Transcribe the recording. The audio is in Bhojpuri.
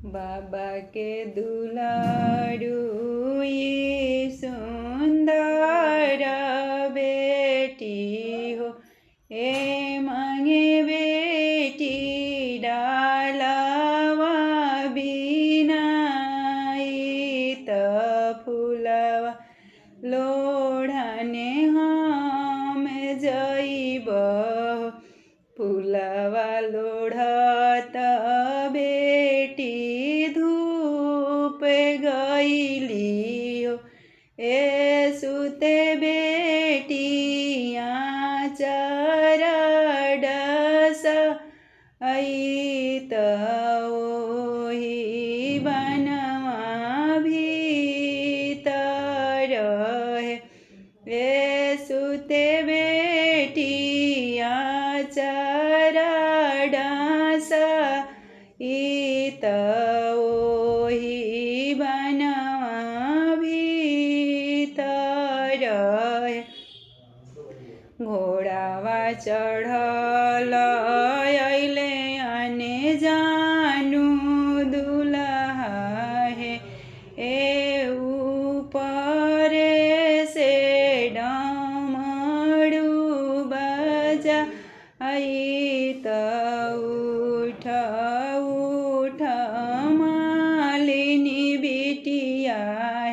बाबा के दुलारू ये सुंदर बेटी हो, ए मांगे बेटी डालवा बिनाई त फुलवा लोढ़ाने हम जइब। फुलवा लोढ़त बेटी धूप गइली हो, ए सुते बेटी आचर डस त ओही बनवा भीतर है, ए सुते बेटी आचर डास त ओही बनवा भीतर है। घोड़ावा चढ़ल अइले आने जानु दुल्हा है, ए ऊपर से डमरू बजा त उठ